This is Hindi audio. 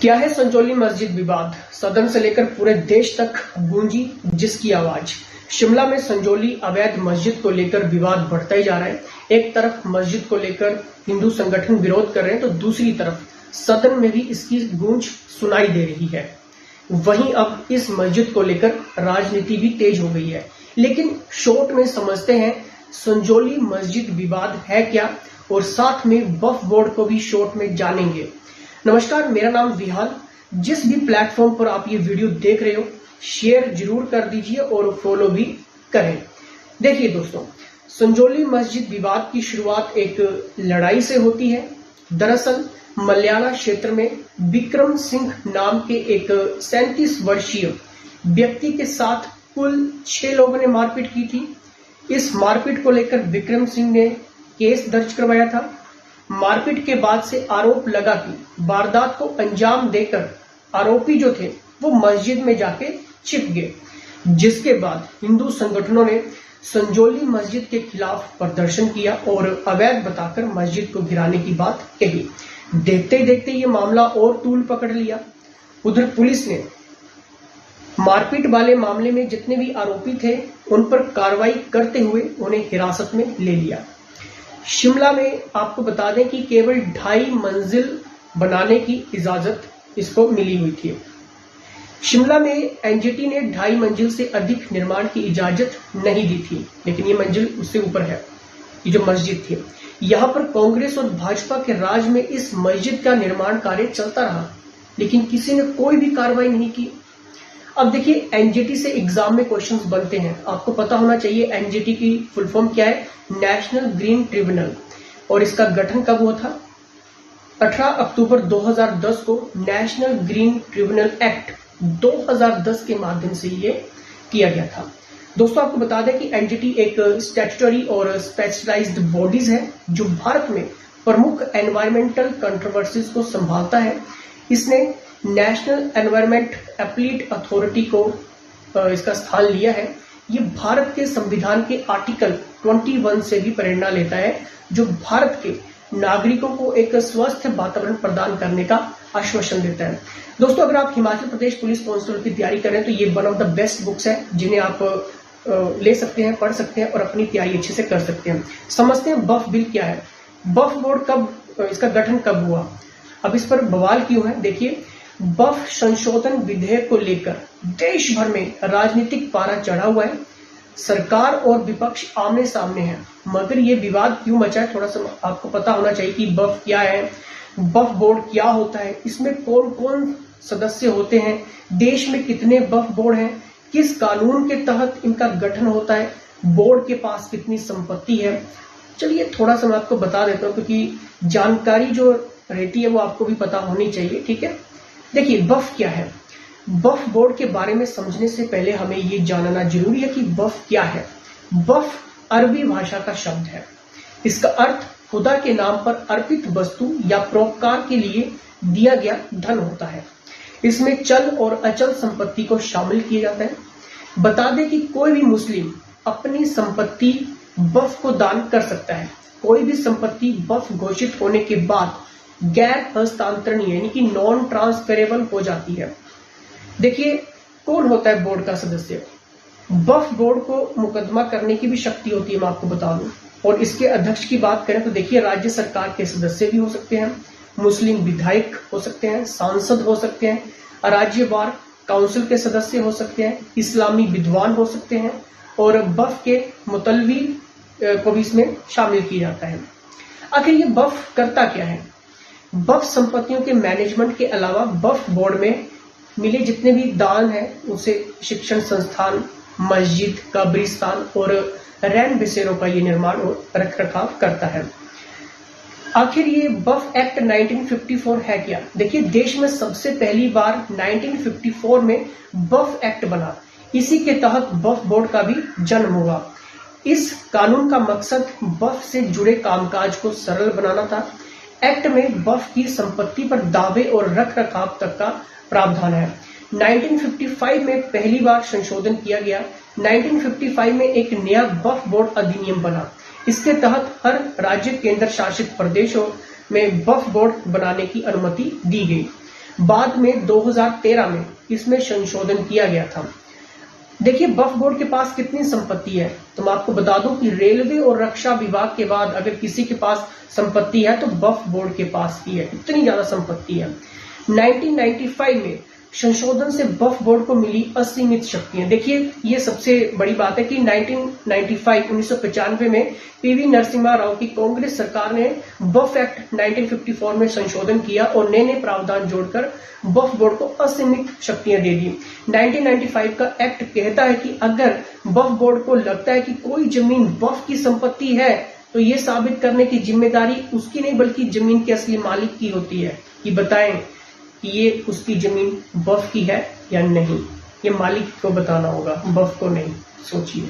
क्या है संजौली मस्जिद विवाद? सदन से लेकर पूरे देश तक गूंजी जिसकी आवाज। शिमला में संजौली अवैध मस्जिद को लेकर विवाद बढ़ता ही जा रहा है। एक तरफ मस्जिद को लेकर हिंदू संगठन विरोध कर रहे हैं तो दूसरी तरफ सदन में भी इसकी गूंज सुनाई दे रही है। वहीं अब इस मस्जिद को लेकर राजनीति भी तेज हो गई है। लेकिन शॉर्ट में समझते हैं संजौली मस्जिद विवाद है क्या, और साथ में वक्फ बोर्ड को भी शॉर्ट में जानेंगे। नमस्कार, मेरा नाम विहान। जिस भी प्लेटफॉर्म पर आप ये वीडियो देख रहे हो, शेयर जरूर कर दीजिए और फॉलो भी करें। देखिए दोस्तों, संजौली मस्जिद विवाद की शुरुआत एक लड़ाई से होती है। दरअसल मल्याना क्षेत्र में विक्रम सिंह नाम के एक 37 वर्षीय व्यक्ति के साथ कुल 6 लोगों ने मारपीट की थी। इस मारपीट को लेकर विक्रम सिंह ने केस दर्ज करवाया था। मारपीट के बाद से आरोप लगा कि वारदात को अंजाम देकर आरोपी जो थे वो मस्जिद में जाके छिप गए, जिसके बाद हिंदू संगठनों ने संजौली मस्जिद के खिलाफ प्रदर्शन किया और अवैध बताकर मस्जिद को गिराने की बात कही। देखते ही देखते ये मामला और तूल पकड़ लिया। उधर पुलिस ने मारपीट वाले मामले में जितने भी आरोपी थे उन पर कार्रवाई करते हुए उन्हें हिरासत में ले लिया। शिमला में आपको बता दें कि केवल 2.5 मंजिल बनाने की इजाजत इसको मिली हुई थी। शिमला में एनजीटी ने 2.5 मंजिल से अधिक निर्माण की इजाजत नहीं दी थी, लेकिन ये मंजिल उससे ऊपर है। ये जो मस्जिद थी, यहाँ पर कांग्रेस और भाजपा के राज में इस मस्जिद का निर्माण कार्य चलता रहा, लेकिन किसी ने कोई भी कार्रवाई नहीं की। अब देखिए, एनजीटी से एग्जाम में क्वेश्चंस बनते हैं। आपको पता होना चाहिए एनजीटी की फुल फॉर्म क्या है, नेशनल ग्रीन ट्रिब्यूनल। और इसका गठन कब हुआ था? 18 अक्टूबर 2010 को नेशनल ग्रीन ट्रिब्यूनल एक्ट 2010 के माध्यम से ये किया गया था। दोस्तों, आपको बता दें कि एनजीटी एक स्टैट्यूटरी और स्पेशलाइज्ड बॉडीज है जो भारत में प्रमुख एनवायरमेंटल कंट्रोवर्सीज को संभालता है। इसने नेशनल एनवायरमेंट अपीलेट अथॉरिटी को इसका स्थान लिया है। ये भारत के संविधान के आर्टिकल 21 से भी प्रेरणा लेता है, जो भारत के नागरिकों को एक स्वस्थ वातावरण प्रदान करने का आश्वासन देता है। दोस्तों, अगर आप हिमाचल प्रदेश पुलिस कांस्टेबल की तैयारी करें तो ये one of the best books है, जिन्हें आप ले सकते हैं, पढ़ सकते हैं और अपनी तैयारी अच्छे से कर सकते हैं। समझते हैं वक्फ बिल क्या है, वक्फ बोर्ड कब, इसका गठन कब हुआ, अब इस पर बवाल क्यों है। देखिए, वक्फ संशोधन विधेयक को लेकर देश भर में राजनीतिक पारा चढ़ा हुआ है। सरकार और विपक्ष आमने सामने है, मगर ये विवाद क्यों मचा है, थोड़ा सा आपको पता होना चाहिए कि वक्फ क्या है, वक्फ बोर्ड क्या होता है, इसमें कौन कौन सदस्य होते हैं, देश में कितने वक्फ बोर्ड हैं, किस कानून के तहत इनका गठन होता है, बोर्ड के पास कितनी संपत्ति है। चलिए थोड़ा सा मैं आपको बता देता हूँ, क्योंकि जानकारी जो रहती है वो आपको भी पता होनी चाहिए। ठीक है, देखिए वक्फ क्या है। वक्फ बोर्ड के बारे में समझने से पहले हमें ये जानना जरूरी है कि वक्फ क्या है। वक्फ अरबी भाषा का शब्द है। इसका अर्थ खुदा के नाम पर अर्पित वस्तु या परोपकार के लिए दिया गया धन होता है। इसमें चल और अचल संपत्ति को शामिल किया जाता है। बता दें कि कोई भी मुस्लिम अपनी संपत्ति वक्फ को दान कर सकता है। कोई भी संपत्ति वक्फ घोषित होने के बाद गैर हस्तांतरणीय यानी कि नॉन ट्रांसफरेबल हो जाती है। देखिए, कौन होता है बोर्ड का सदस्य? वक्फ बोर्ड को मुकदमा करने की भी शक्ति होती है, मैं आपको बता दूं। और इसके अध्यक्ष की बात करें तो देखिए, राज्य सरकार के सदस्य भी हो सकते हैं, मुस्लिम विधायक हो सकते हैं, सांसद हो सकते हैं, राज्यवार काउंसिल के सदस्य हो सकते हैं, इस्लामी विद्वान हो सकते हैं, और वक्फ के मुतलवी को भी इसमें शामिल किया जाता है। आखिर ये वक्फ करता क्या है? वक्फ संपत्तियों के मैनेजमेंट के अलावा वक्फ बोर्ड में मिले जितने भी दान है उसे शिक्षण संस्थान, मस्जिद, कब्रिस्तान और रैन बसेरों का ये निर्माण और रख रखाव करता है। आखिर ये वक्फ एक्ट 1954 है क्या? देखिए, देश में सबसे पहली बार 1954 में वक्फ एक्ट बना। इसी के तहत वक्फ बोर्ड का भी जन्म हुआ। इस कानून का मकसद वक्फ से जुड़े कामकाज को सरल बनाना था। एक्ट में वक्फ की संपत्ति पर दावे और रख रखाव तक का प्रावधान है। 1955 में पहली बार संशोधन किया गया। 1955 में एक नया वक्फ बोर्ड अधिनियम बना। इसके तहत हर राज्य केंद्र शासित प्रदेशों में वक्फ बोर्ड बनाने की अनुमति दी गई। बाद में 2013 में इसमें संशोधन किया गया था। देखिए वक्फ बोर्ड के पास कितनी संपत्ति है, तो मैं आपको बता दूं कि रेलवे और रक्षा विभाग के बाद अगर किसी के पास संपत्ति है तो वक्फ बोर्ड के पास ही है, इतनी ज्यादा संपत्ति है। 1995 में संशोधन से वक्फ बोर्ड को मिली असीमित शक्तियां। देखिए ये सबसे बड़ी बात है कि 1995 में पीवी नरसिम्हा राव की कांग्रेस सरकार ने वक्फ एक्ट 1954 में संशोधन किया और नए नए प्रावधान जोड़कर वक्फ बोर्ड को असीमित शक्तियां दे दी। 1995 का एक्ट कहता है कि अगर वक्फ बोर्ड को लगता है कि कोई जमीन वक्फ की संपत्ति है तो ये साबित करने की जिम्मेदारी उसकी नहीं बल्कि जमीन के असली मालिक की होती है कि बताएं कि ये उसकी जमीन वक्फ की है या नहीं। ये मालिक को बताना होगा, वक्फ को नहीं। सोचिए।